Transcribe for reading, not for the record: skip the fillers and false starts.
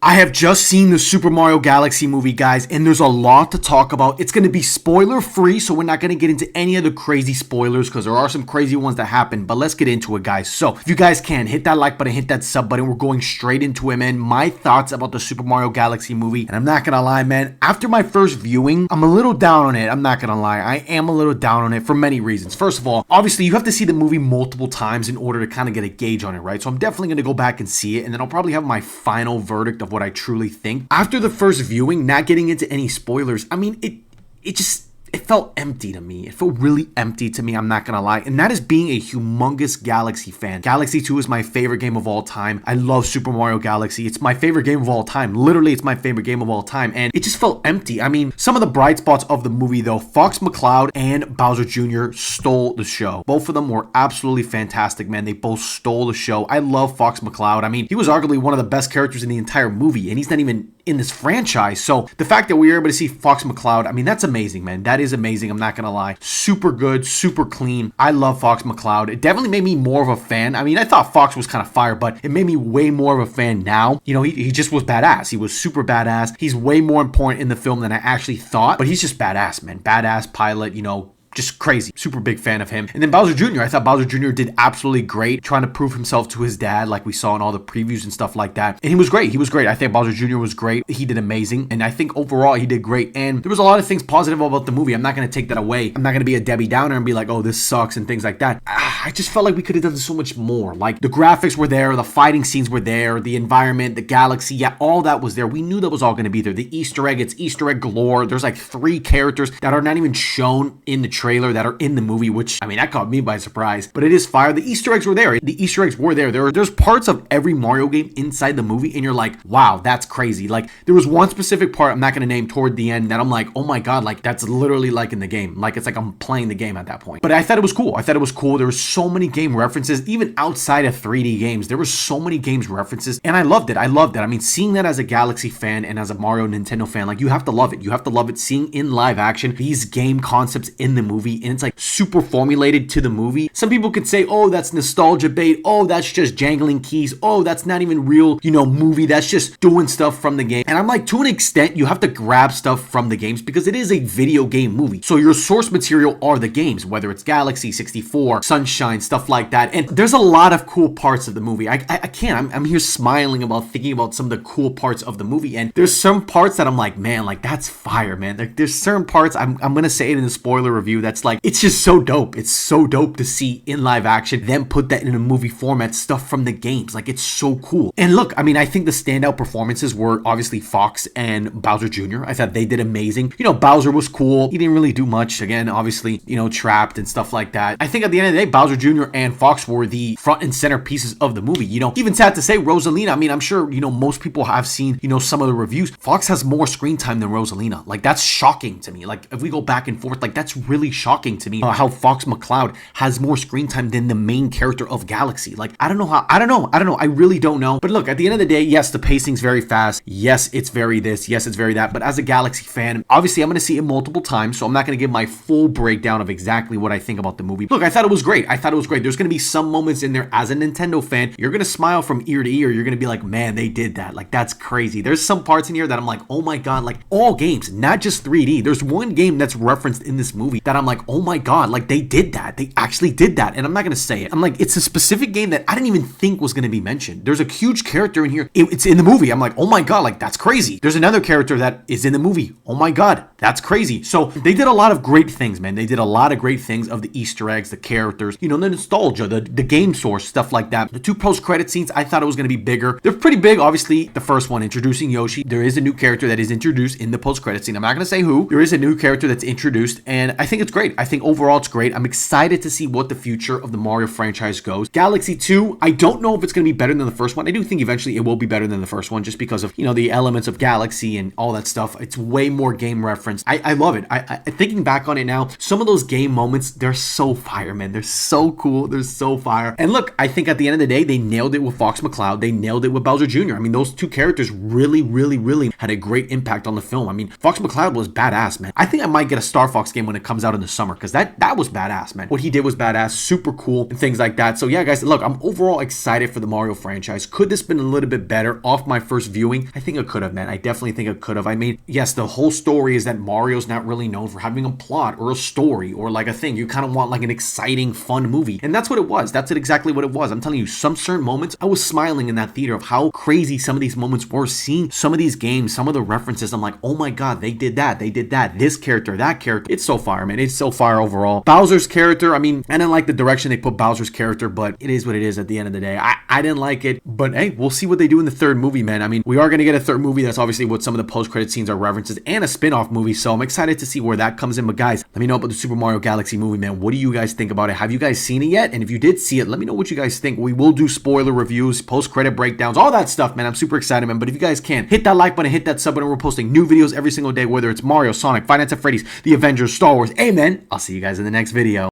I have just seen the Super Mario Galaxy movie, guys, and there's a lot to talk about. It's going to be spoiler free, so we're not going to get into any of the crazy spoilers because there are some crazy ones that happen, but let's get into it, guys. So if you guys can, hit that like button, hit that sub button. We're going straight into it, man. My thoughts about the Super Mario Galaxy movie, and I'm not going to lie, man, after my first viewing, I'm a little down on it. I'm not going to lie. I am a little down on it for many reasons. First of all, obviously, you have to see the movie multiple times in order to kind of get a gauge on it, right? So I'm definitely going to go back and see it, and then I'll probably have my final verdict of what I truly think. After the first viewing, not getting into any spoilers, I mean, it felt empty to me. It felt really empty to me, I'm not gonna lie. And that is being a humongous Galaxy fan. Galaxy 2 is my favorite game of all time. I love Super Mario Galaxy. It's my favorite game of all time. Literally, it's my favorite game of all time. And it just felt empty. I mean, some of the bright spots of the movie, though, Fox McCloud and Bowser Jr. stole the show. Both of them were absolutely fantastic, man. They both stole the show. I love Fox McCloud. I mean, he was arguably one of the best characters in the entire movie, and he's not even in this franchise. So the fact that we were able to see Fox McCloud, I mean, that's amazing, man. That is amazing. I'm not gonna lie. Super good, super clean. I love Fox McCloud. It definitely made me more of a fan. I mean, I thought Fox was kind of fire, but it made me way more of a fan now. You know, he just was badass. He was super badass. He's way more important in the film than I actually thought, but he's just badass, man. Badass pilot, you know, just crazy. Super big fan of him. And then Bowser Jr. I thought Bowser Jr. did absolutely great, trying to prove himself to his dad like we saw in all the previews and stuff like that. And he was great. He was great. I think Bowser Jr. was great. He did amazing. And I think overall he did great. And there was a lot of things positive about the movie. I'm not going to take that away. I'm not going to be a Debbie Downer and be like, oh, this sucks and things like that. I just felt like we could have done so much more. Like the graphics were there, the fighting scenes were there, the environment, the galaxy, yeah, all that was there. We knew that was all going to be there. The Easter egg, it's Easter egg galore. There's like 3 characters that are not even shown in the trailer that are in the movie, which, I mean, that caught me by surprise, but it is fire. The Easter eggs were there. The Easter eggs were there. There's parts of every Mario game inside the movie, and you're like, wow, that's crazy. Like, there was one specific part I'm not going to name toward the end that I'm like, oh my God, like, that's literally like in the game. Like, it's like I'm playing the game at that point. But I thought it was cool. There were so many game references, even outside of 3D games. There were so many games references, and I loved it. I mean, seeing that as a Galaxy fan and as a Mario Nintendo fan, like, you have to love it. You have to love it. Seeing in live action these game concepts in the movie, and it's like super formulated to the movie. Some people could say, oh, that's nostalgia bait. Oh, that's just jangling keys. Oh, that's not even real, you know, movie. That's just doing stuff from the game. And I'm like, to an extent, you have to grab stuff from the games because it is a video game movie. So your source material are the games, whether it's Galaxy 64, Sunshine, stuff like that. And there's a lot of cool parts of the movie. I can't. I'm here smiling about thinking about some of the cool parts of the movie. And there's some parts that I'm like, man, like that's fire, man. Like, there's certain parts, I'm going to say it in the spoiler review, that's like, it's just so dope. It's so dope to see in live action, then put that in a movie format, stuff from the games. Like, it's so cool. And look, I mean, I think the standout performances were obviously Fox and Bowser Jr. I thought they did amazing. You know, Bowser was cool. He didn't really do much. Again, obviously, you know, trapped and stuff like that. I think at the end of the day, Bowser Jr. and Fox were the front and center pieces of the movie. You know, even sad to say, Rosalina, I mean, I'm sure, you know, most people have seen, you know, some of the reviews. Fox has more screen time than Rosalina. Like, that's shocking to me. Like, if we go back and forth, like, that's really shocking to me, how Fox McCloud has more screen time than the main character of Galaxy. Like, I don't know. I really don't know. But look, at the end of the day, yes, the pacing's very fast. Yes, it's very this. Yes, it's very that. But as a Galaxy fan, obviously I'm going to see it multiple times, so I'm not going to give my full breakdown of exactly what I think about the movie. Look, I thought it was great. There's going to be some moments in there as a Nintendo fan, you're going to smile from ear to ear. You're going to be like, man, they did that. Like, that's crazy. There's some parts in here that I'm like, oh my God, like all games, not just 3D. There's one game that's referenced in this movie that I'm like, oh my God, like they did that. They actually did that. And I'm not going to say it. I'm like, it's a specific game that I didn't even think was going to be mentioned. There's a huge character in here. It's in the movie. I'm like, oh my God, like that's crazy. There's another character that is in the movie. Oh my God, that's crazy. So they did a lot of great things, man. They did a lot of great things of the Easter eggs, the characters, you know, the nostalgia, the game source, stuff like that. The 2 post-credit scenes, I thought it was going to be bigger. They're pretty big. Obviously, the first one, introducing Yoshi. There is a new character that is introduced in the post-credit scene. I'm not going to say who. There is a new character that's introduced, and I think it's great. I think overall it's great. I'm excited to see what the future of the Mario franchise goes. Galaxy 2, I don't know if it's going to be better than the first one. I do think eventually it will be better than the first one just because of, you know, the elements of Galaxy and all that stuff. It's way more game reference. I love it. I thinking back on it now, some of those game moments, they're so fire, man. They're so cool. They're so fire. And look, I think at the end of the day, they nailed it with Fox McCloud. They nailed it with Bowser Jr. I mean, those 2 characters really had a great impact on the film. I mean, Fox McCloud was badass, man. I think I might get a Star Fox game when it comes out in the summer, because that was badass, man. What he did was badass, super cool, and things like that. So yeah, guys, look, I'm overall excited for the Mario franchise. Could this been a little bit better off my first viewing? I think it could have, man. I definitely think it could have. I mean, yes, the whole story is that Mario's not really known for having a plot or a story or like a thing. You kind of want like an exciting, fun movie, and that's what it was. That's exactly what it was. I'm telling you, some certain moments, I was smiling in that theater of how crazy some of these moments were. Seeing some of these games, some of the references, I'm like, oh my god, they did that, this character, that character. It's so fire, man. It's so fire overall. Bowser's character, I mean, I didn't like the direction they put Bowser's character, but it is what it is at the end of the day. I didn't like it, but hey, we'll see what they do in the third movie, man. I mean, we are going to get a third movie. That's obviously what some of the post-credit scenes are references, and a spin-off movie, so I'm excited to see where that comes in. But guys, let me know about the Super Mario Galaxy movie, man. What do you guys think about it? Have you guys seen it yet? And if you did see it, let me know what you guys think. We will do spoiler reviews, post-credit breakdowns, all that stuff, man. I'm super excited, man. But if you guys can, hit that like button, hit that sub button. We're posting new videos every single day, whether it's Mario, Sonic, Five Nights at Freddy's, The Avengers, Star Wars. Amen. I'll see you guys in the next video.